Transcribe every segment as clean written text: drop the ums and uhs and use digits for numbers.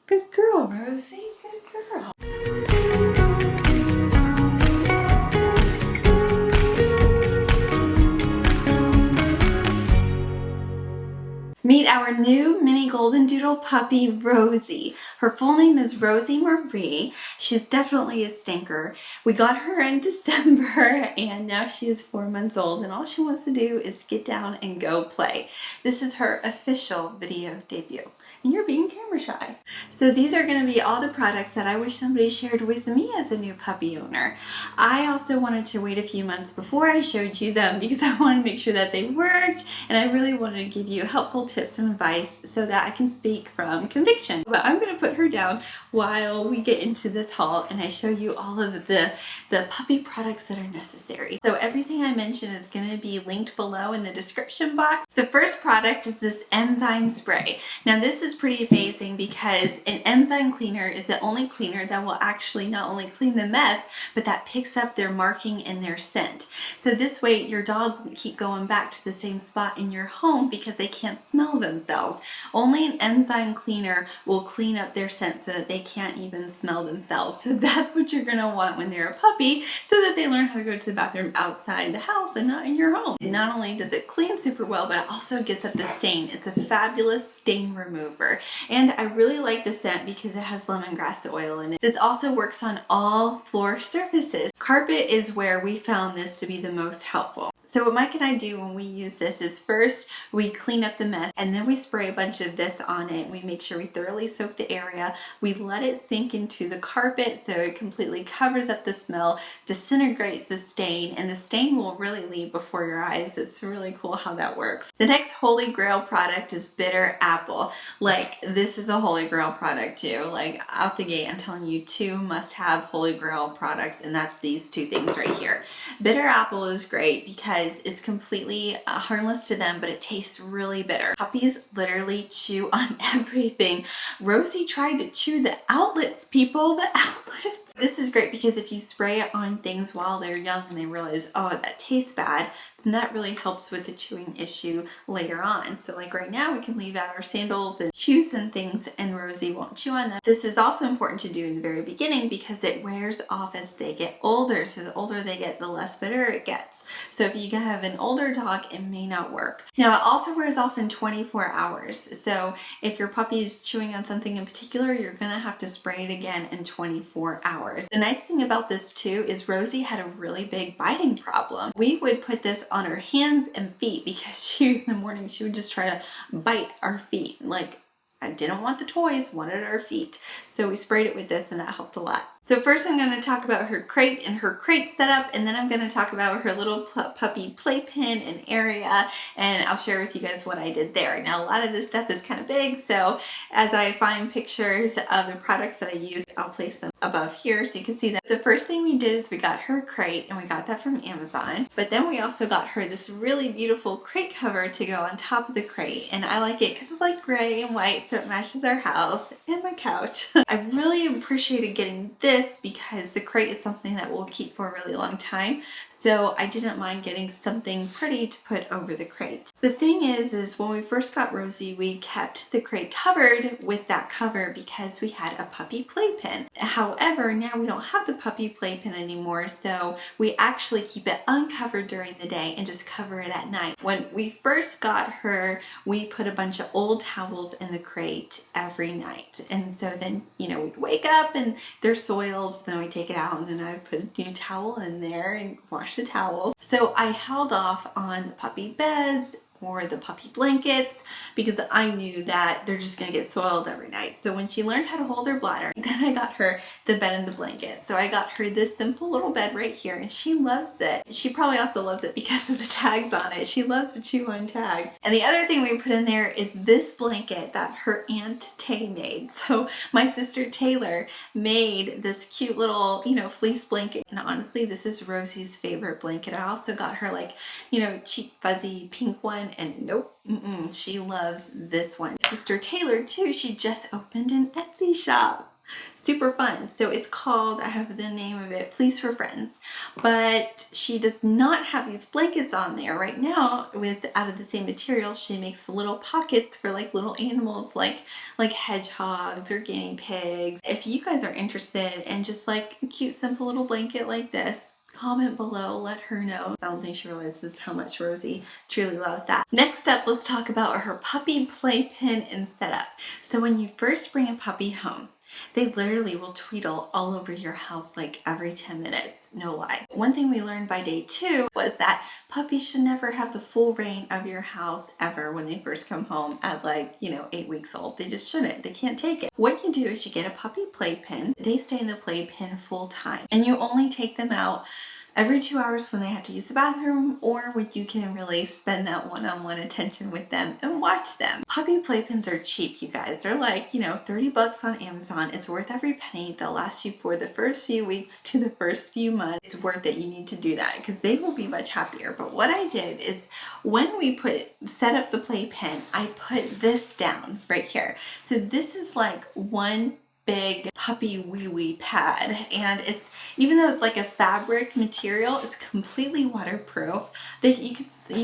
Good girl, Rosie. Good girl. Meet our new mini Goldendoodle puppy, Rosie. Her full name is Rosie Marie. She's definitely a stinker. We got her in December and now she is 4 months old and all she wants to do is get down and go play. This is her official video debut. And you're being camera shy. So these are going to be all the products that I wish somebody shared with me as a new puppy owner. I also wanted to wait a few months before I showed you them because I wanted to make sure that they worked and I really wanted to give you helpful tips and advice so that I can speak from conviction. But I'm going to put her down while we get into this haul and I show you all of the puppy products that are necessary. So everything I mentioned is going to be linked below in the description box. The first product is this Enzyme Spray. Now this is pretty amazing because an enzyme cleaner is the only cleaner that will actually not only clean the mess, but that picks up their marking and their scent. So this way your dog won't keep going back to the same spot in your home because they can't smell themselves. Only an enzyme cleaner will clean up their scent so that they can't even smell themselves. So that's what you're gonna want when they're a puppy so that they learn how to go to the bathroom outside the house and not in your home. And not only does it clean super well, but it also gets at the stain. It's a fabulous stain remover. And I really like the scent because it has lemongrass oil in it. This also works on all floor surfaces. Carpet is where we found this to be the most helpful. So what Mike and I do when we use this is first we clean up the mess and then we spray a bunch of this on it. We make sure we thoroughly soak the area. We let it sink into the carpet so it completely covers up the smell, disintegrates the stain, and the stain will really leave before your eyes. It's really cool how that works. The next holy grail product is bitter apple. Like this is a holy grail product too. Like out the gate I'm telling you 2 must-have holy grail products and that's these 2 things right here. Bitter apple is great because it's completely harmless to them, but it tastes really bitter. Puppies literally chew on everything. Rosie tried to chew the outlets, people, the outlets. This is great because if you spray it on things while they're young and they realize, oh, that tastes bad, then that really helps with the chewing issue later on. So like right now we can leave out our sandals and shoes and things and Rosie won't chew on them. This is also important to do in the very beginning because it wears off as they get older. So the older they get, the less bitter it gets. So if you have an older dog, it may not work. Now it also wears off in 24 hours. So if your puppy is chewing on something in particular, you're gonna have to spray it again in 24 hours. The nice thing about this too is Rosie had a really big biting problem. We would put this on her hands and feet because she, in the morning, she would just try to bite our feet. Like, I didn't want the toys, wanted our feet. So we sprayed it with this and that helped a lot. So first I'm going to talk about her crate and her crate setup, and then I'm going to talk about her little puppy playpen and area, and I'll share with you guys what I did there. Now a lot of this stuff is kind of big, so as I find pictures of the products that I use, I'll place them above here so you can see that. The first thing we did is we got her crate, and we got that from Amazon, but then we also got her this really beautiful crate cover to go on top of the crate, and I like it because it's like gray and white, so it matches our house and my couch. I really appreciated getting this because the crate is something that we'll keep for a really long time. So I didn't mind getting something pretty to put over the crate. The thing is when we first got Rosie, we kept the crate covered with that cover because we had a puppy playpen. However, now we don't have the puppy playpen anymore, so we actually keep it uncovered during the day and just cover it at night. When we first got her, we put a bunch of old towels in the crate every night. And so then, you know, we'd wake up and they're soiled, then we take it out and then I put a new towel in there and wash the towels. So I held off on the puppy beds or the puppy blankets because I knew that they're just gonna get soiled every night. So when she learned how to hold her bladder, then I got her the bed and the blanket. So I got her this simple little bed right here and she loves it. She probably also loves it because of the tags on it. She loves to chew on tags. And the other thing we put in there is this blanket that her Aunt Tay made. So my sister Taylor made this cute little, you know, fleece blanket. And honestly, this is Rosie's favorite blanket. I also got her like, you know, cheap fuzzy pink one. And nope, she loves this one. Sister Taylor too, she just opened an Etsy shop. Super fun. So it's called, I have the name of it, Fleece for Friends. But she does not have these blankets on there right now. With out of the same material, she makes little pockets for like little animals like hedgehogs or guinea pigs. If you guys are interested in just like a cute simple little blanket like this, comment below, let her know. I don't think she realizes how much Rosie truly loves that. Next up, let's talk about her puppy playpen and setup. So when you first bring a puppy home, they literally will tweedle all over your house like every 10 minutes, no lie. One thing we learned by day 2 was that puppies should never have the full reign of your house ever when they first come home at like, 8 weeks old. They just shouldn't. They can't take it. What you do is you get a puppy playpen. They stay in the playpen full time, and you only take them out every 2 hours when they have to use the bathroom, or when you can really spend that one-on-one attention with them and watch them. Puppy playpens are cheap, you guys. They're like, $30 on Amazon. It's worth every penny. They'll last you for the first few weeks to the first few months. It's worth it. You need to do that because they will be much happier. But what I did is when we set up the playpen, I put this down right here. So this is like one big puppy wee pad, and it's, even though it's like a fabric material, it's completely waterproof. That you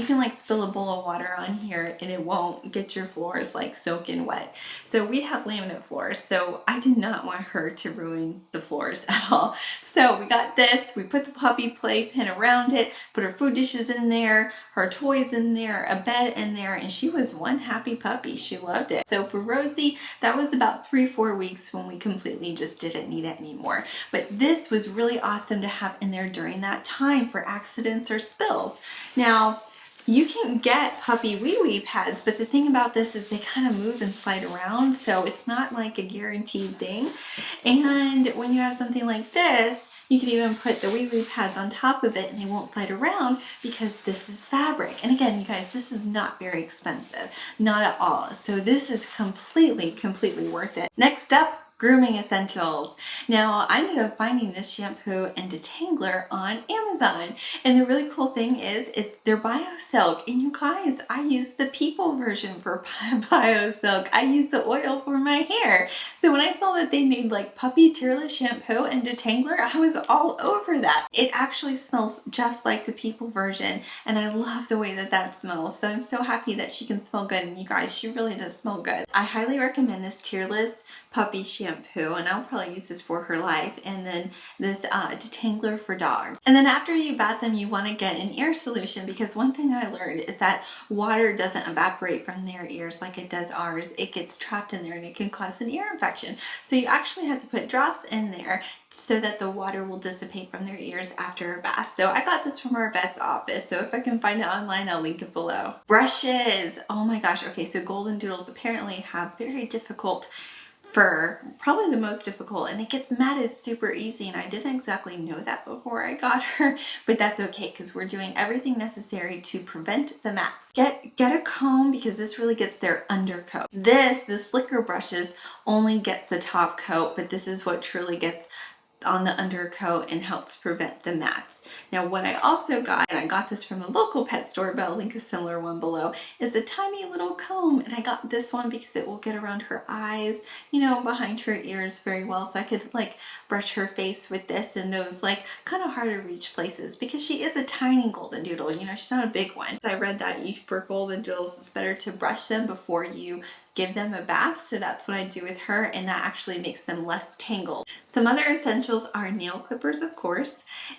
can like spill a bowl of water on here and it won't get your floors like soaking wet. So we have laminate floors, so I did not want her to ruin the floors at all. So we got this, we put the puppy playpen around it, put her food dishes in there, her toys in there, a bed in there, and she was one happy puppy. She loved it. So for Rosie, that was about 3-4 weeks when we completely just didn't need it anymore. But this was really awesome to have in there during that time for accidents or spills. Now, you can get puppy wee pads, but the thing about this is they kind of move and slide around, so it's not like a guaranteed thing. And when you have something like this, you can even put the wee pads on top of it and they won't slide around because this is fabric. And again, you guys, this is not very expensive, not at all. So this is completely worth it. Next up, Grooming Essentials. Now, I ended up finding this shampoo and detangler on Amazon. And the really cool thing is, they're BioSilk. And you guys, I use the people version for BioSilk. I use the oil for my hair. So when I saw that they made like puppy tearless shampoo and detangler, I was all over that. It actually smells just like the people version. And I love the way that smells. So I'm so happy that she can smell good. And you guys, she really does smell good. I highly recommend this tearless puppy shampoo, and I'll probably use this for her life, and then this detangler for dogs. And then after you bath them, you want to get an ear solution, because one thing I learned is that water doesn't evaporate from their ears like it does ours. It gets trapped in there and it can cause an ear infection. So you actually have to put drops in there so that the water will dissipate from their ears after a bath. So I got this from our vet's office, so if I can find it online, I'll link it below. Brushes. Oh my gosh. Okay, so Goldendoodles apparently have very difficult fur, probably the most difficult, and it gets matted super easy, and I didn't exactly know that before I got her, but that's okay because we're doing everything necessary to prevent the mats. Get a comb, because this really gets their undercoat. The slicker brushes only gets the top coat, but this is what truly gets on the undercoat and helps prevent the mats. Now, what I also got, and I got this from a local pet store, but I'll link a similar one below, is a tiny little comb. And I got this one because it will get around her eyes, behind her ears very well. So I could like brush her face with this in those like kind of hard to reach places, because she is a tiny Goldendoodle, she's not a big one. So I read that for Goldendoodles, it's better to brush them before you give them a bath. So that's what I do with her, and that actually makes them less tangled. Some other essentials are nail clippers, of course,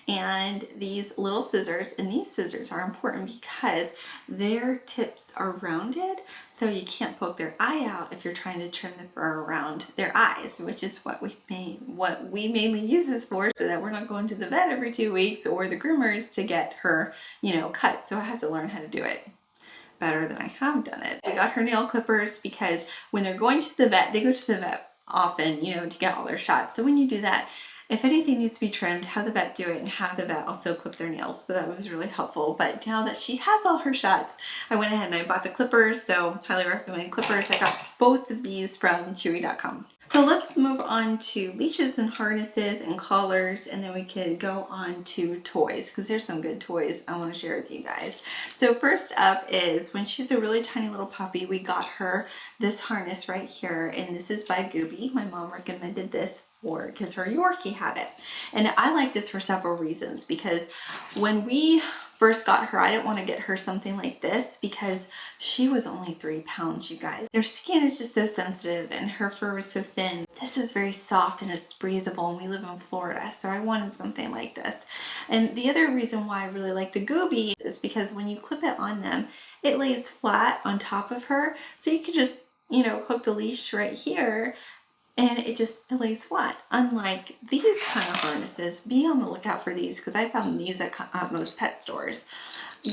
and these little scissors. And these scissors are important because their tips are rounded, so you can't poke their eye out if you're trying to trim the fur around their eyes, which is what we mainly use this for, so that we're not going to the vet every 2 weeks or the groomers to get her, cut. So I have to learn how to do it better than I have done it. I got her nail clippers because when they're going to the vet, they go to the vet often, to get all their shots. So when you do that, if anything needs to be trimmed, have the vet do it and have the vet also clip their nails. So that was really helpful. But now that she has all her shots, I went ahead and I bought the clippers. So highly recommend clippers. I got both of these from Chewy.com. So let's move on to leashes and harnesses and collars, and then we could go on to toys, because there's some good toys I want to share with you guys. So first up is when she's a really tiny little puppy, we got her this harness right here, and this is by Gooby. My mom recommended this for because her Yorkie had it. And I like this for several reasons, because when we first got her, I didn't want to get her something like this because she was only 3 pounds, you guys. Their skin is just so sensitive and her fur was so thin. This is very soft and it's breathable, and we live in Florida, so I wanted something like this. And the other reason why I really like the Gooby is because when you clip it on them, it lays flat on top of her, so you could just, you know, hook the leash right here and it lays flat. Unlike these kind of harnesses, be on the lookout for these, because I found these at most pet stores,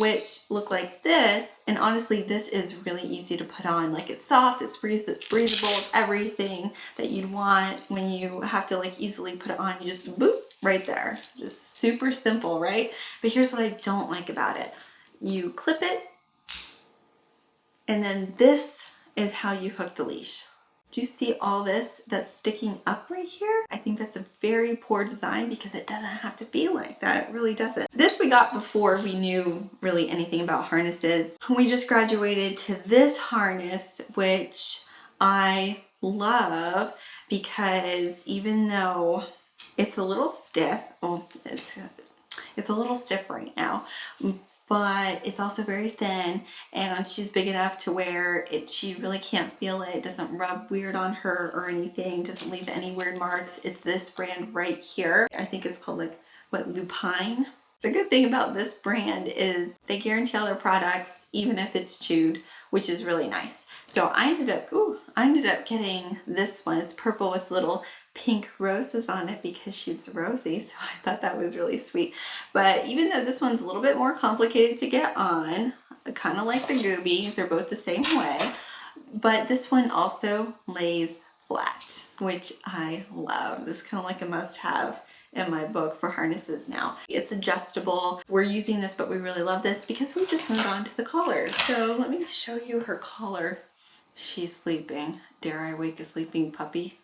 which look like this. And honestly, this is really easy to put on. Like, it's soft, it's breathable, it's everything that you'd want when you have to like easily put it on. You just boop right there. Just super simple, right? But here's what I don't like about it. You clip it, and then this is how you hook the leash. Do you see all this that's sticking up right here? I think that's a very poor design, because it doesn't have to be like that. It really doesn't. This we got before we knew really anything about harnesses. We just graduated to this harness, which I love, because even though it's a little stiff, well, it's a little stiff right now, but it's also very thin, and she's big enough to where she really can't feel it. It doesn't rub weird on her or anything, doesn't leave any weird marks. It's this brand right here. I think it's called like, what, Lupine? The good thing about this brand is they guarantee all their products, even if it's chewed, which is really nice. So I ended up getting this one. It's purple with little pink roses on it because she's rosy, so I thought that was really sweet. But even though this one's a little bit more complicated to get on, kind of like the Gooby, they're both the same way, but this one also lays flat, which I love. This is kind of like a must-have in my book for harnesses now. It's adjustable. We're using this, but we really love this because we just moved on to the collars. So let me show you her collar. She's sleeping. Dare I wake a sleeping puppy?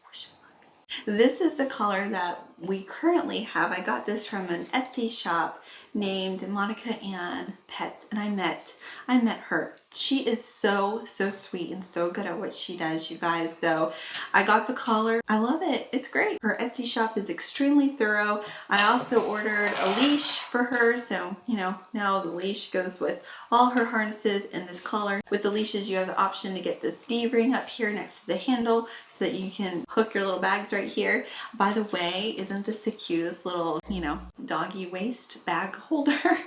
This is the collar that we currently have. I got this from an Etsy shop named Monica Ann Pets, and I met her. She is so sweet and so good at what she does, you guys. So I got the collar. I love it. It's great. Her Etsy shop is extremely thorough. I also ordered a leash for her, so you know, now the leash goes with all her harnesses and this collar. With the leashes, you have the option to get this D-ring up here next to the handle so that you can hook your little bags right here. By the way, isn't this the cutest little, you know, doggy waist bag holder?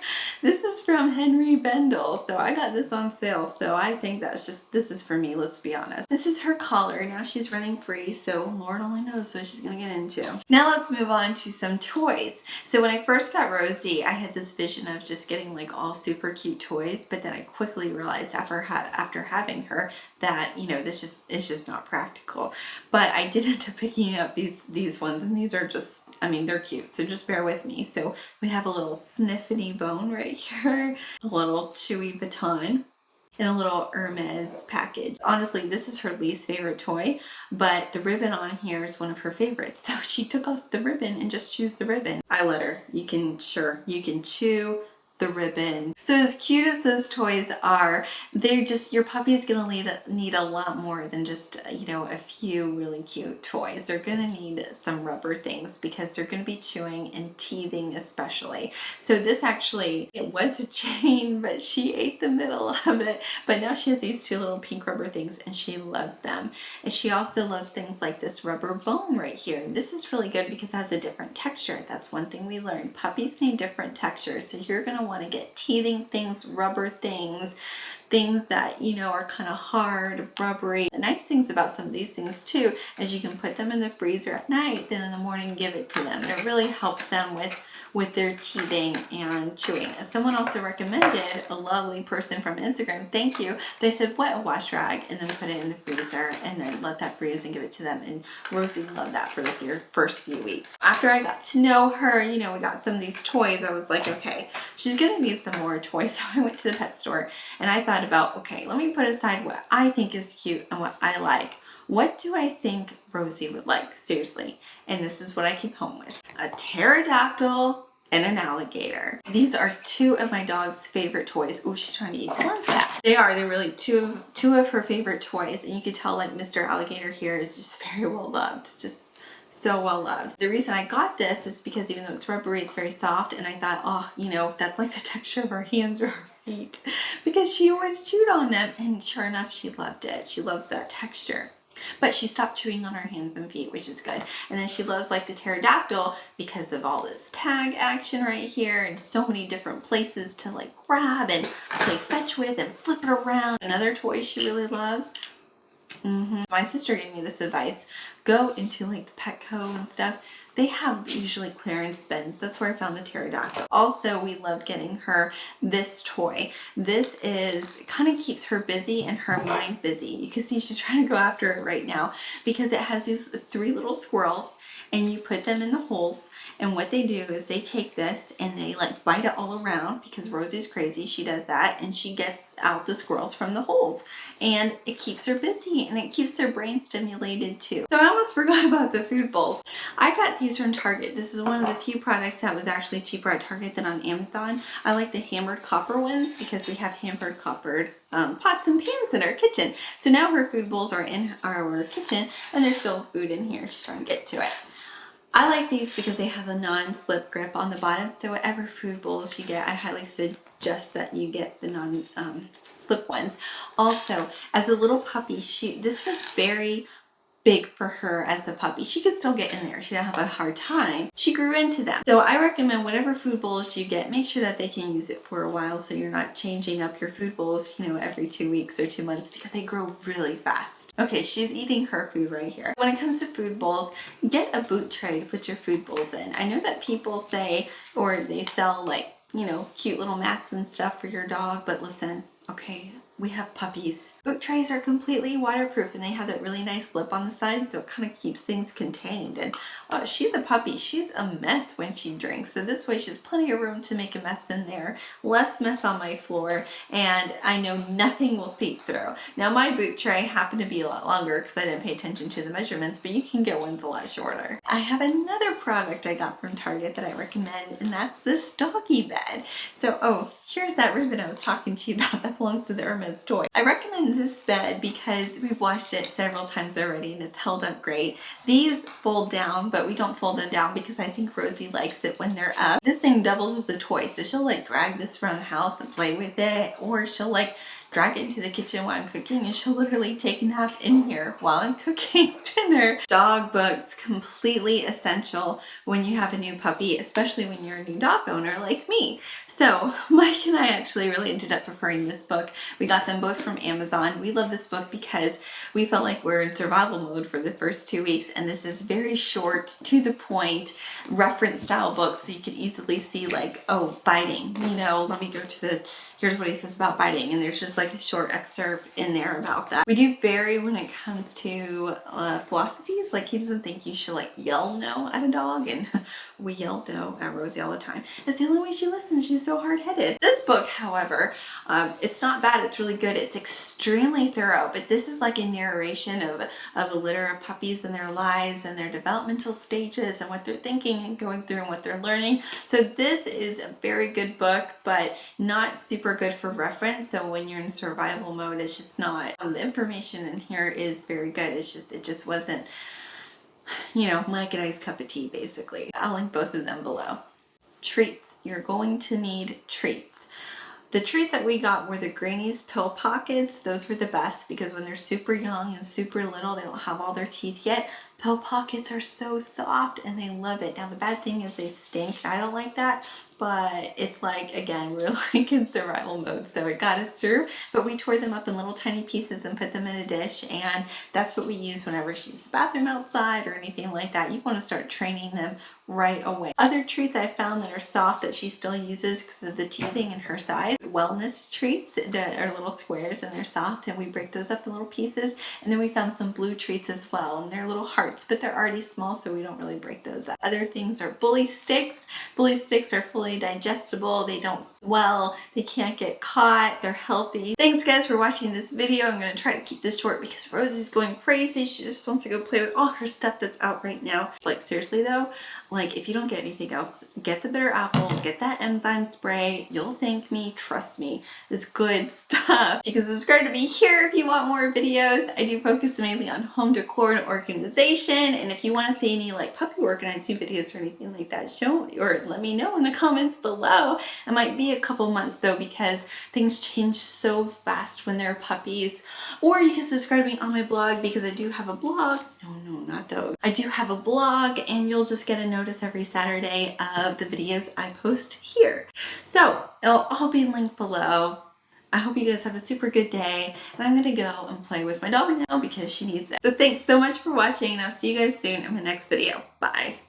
This is from Henry Bendel, so I got this on sale, so I think this is for me, let's be honest. This is her collar. Now she's running free, so Lord only knows what she's gonna get into. Now let's move on to some toys. So when I first got Rosie, I had this vision of just getting like all super cute toys, but then I quickly realized after having her that, you know, this is just not practical. But I did end up picking up these ones, and these are just, I mean, they're cute, so just bear with me. So we have a little sniffity bone right here, a little chewy baton, and a little Hermes package. Honestly, this is her least favorite toy, but the ribbon on here is one of her favorites. So she took off the ribbon and just chews the ribbon. I let her. You can chew the ribbon. So as cute as those toys are, they're just, your puppy is gonna need a lot more than just, you know, a few really cute toys. They're gonna need some rubber things because they're gonna be chewing and teething especially. So this actually, it was a chain, but she ate the middle of it. But now she has these two little pink rubber things and she loves them. And she also loves things like this rubber bone right here. And this is really good because it has a different texture. That's one thing we learned. Puppies need different textures. So you're gonna want to get teething things, rubber things that, you know, are kind of hard, rubbery. The nice things about some of these things too is you can put them in the freezer at night, then in the morning give it to them, and it really helps them with their teething and chewing. Someone also recommended, a lovely person from Instagram, thank you, they said wet a wash rag and then put it in the freezer and then let that freeze and give it to them, and Rosie loved that for like your first few weeks. After I got to know her, you know, we got some of these toys, I was like, okay, she's gonna need some more toys. So I went to the pet store and I thought about, okay, let me put aside what I think is cute and what I like. What do I think Rosie would like? Seriously. And this is what I came home with. A pterodactyl and an alligator. These are two of my dog's favorite toys. Oh, she's trying to eat the lens cap. They're really two of her favorite toys. And you can tell like Mr. Alligator here is just very well loved. Just so well loved. The reason I got this is because even though it's rubbery, it's very soft. And I thought, oh, you know, that's like the texture of her hands or her feet. Because she always chewed on them. And sure enough, she loved it. She loves that texture. But she stopped chewing on her hands and feet, which is good. And then she loves like the pterodactyl because of all this tag action right here and so many different places to like grab and play fetch with and flip it around. Another toy she really loves. My sister gave me this advice. Go into like the Petco and stuff. They have usually clearance bins. That's where I found the pterodactyl. Also, we love getting her this toy. This kind of keeps her busy and her mind busy. You can see she's trying to go after it right now because it has these 3 little squirrels and you put them in the holes. And what they do is they take this and they like bite it all around because Rosie's crazy. She does that and she gets out the squirrels from the holes. And it keeps her busy and it keeps her brain stimulated too. So I almost forgot about the food bowls. I got these from Target. This is one of the few products that was actually cheaper at Target than on Amazon. I like the hammered copper ones because we have hammered coppered pots and pans in our kitchen. So now her food bowls are in our kitchen and there's still food in here. She's trying to get to it. I like these because they have a non-slip grip on the bottom. So whatever food bowls you get, I highly suggest that you get the non-slip ones. Also, as a little puppy, this was very big for her as a puppy. She could still get in there. She didn't have a hard time. She grew into them. So I recommend whatever food bowls you get, make sure that they can use it for a while so you're not changing up your food bowls, you know, every 2 weeks or 2 months because they grow really fast. Okay, she's eating her food right here. When it comes to food bowls, get a boot tray to put your food bowls in. I know that people say, or they sell like, you know, cute little mats and stuff for your dog, but listen, okay, we have puppies. Boot trays are completely waterproof and they have that really nice lip on the side so it kind of keeps things contained. And she's a puppy. She's a mess when she drinks. So this way she has plenty of room to make a mess in there. Less mess on my floor and I know nothing will seep through. Now my boot tray happened to be a lot longer because I didn't pay attention to the measurements, but you can get ones a lot shorter. I have another product I got from Target that I recommend and that's this Doggy Bed. So, here's that ribbon I was talking to you about that belongs to the Hermes toy. I recommend this bed because we've washed it several times already and it's held up great. These fold down, but we don't fold them down because I think Rosie likes it when they're up. This thing doubles as a toy, so she'll like drag this around the house and play with it, or she'll like drag it into the kitchen while I'm cooking and she'll literally take a nap in here while I'm cooking dinner. Dog books, completely essential when you have a new puppy, especially when you're a new dog owner like me. So Mike and I actually really ended up preferring this book. We got them both from Amazon. We love this book because we felt like we're in survival mode for the first 2 weeks and this is very short, to the point, reference style book so you could easily see like, oh, biting, you know, let me go to the, here's what he says about biting, and there's just like a short excerpt in there about that. We do vary when it comes to philosophies. Like he doesn't think you should like yell no at a dog, and we yell no at Rosie all the time. It's the only way she listens. She's so hard-headed. This book, however, it's not bad. It's really good. It's extremely thorough, but this is like a narration of a litter of puppies and their lives and their developmental stages and what they're thinking and going through and what they're learning. So this is a very good book, but not super good for reference. So when you're in survival mode, it's just not. The information in here is very good. It just wasn't, you know, like a nice cup of tea basically. I'll link both of them below. Treats. You're going to need treats. The treats that we got were the Granny's Pill Pockets. Those were the best because when they're super young and super little, they don't have all their teeth yet. Pill Pockets are so soft and they love it. Now the bad thing is they stink. I don't like that. But it's like, again, we're like in survival mode, so it got us through. But we tore them up in little tiny pieces and put them in a dish, and that's what we use whenever she uses the bathroom outside or anything like that. You want to start training them right away. Other treats I found that are soft that she still uses because of the teething and her size. Wellness treats that are little squares and they're soft, and we break those up in little pieces. And then we found some blue treats as well, and they're little hearts, but they're already small, so we don't really break those up. Other things are bully sticks. Bully sticks are fully totally digestible. They don't swell. They can't get caught. They're healthy. Thanks guys for watching this video. I'm going to try to keep this short because Rosie's going crazy. She just wants to go play with all her stuff that's out right now. Like seriously though, like if you don't get anything else, get the bitter apple, get that enzyme spray. You'll thank me. Trust me. It's good stuff. You can subscribe to me here if you want more videos. I do focus mainly on home decor and organization. And if you want to see any like puppy organizing videos or anything like that, show or let me know in the comments below. It might be a couple months though because things change so fast when they're puppies. Or you can subscribe to me on my blog because I do have a blog. No, not those. I do have a blog and you'll just get a notice every Saturday of the videos I post here. So it'll all be linked below. I hope you guys have a super good day, and I'm gonna go and play with my dog now because she needs it. So thanks so much for watching, and I'll see you guys soon in my next video. Bye.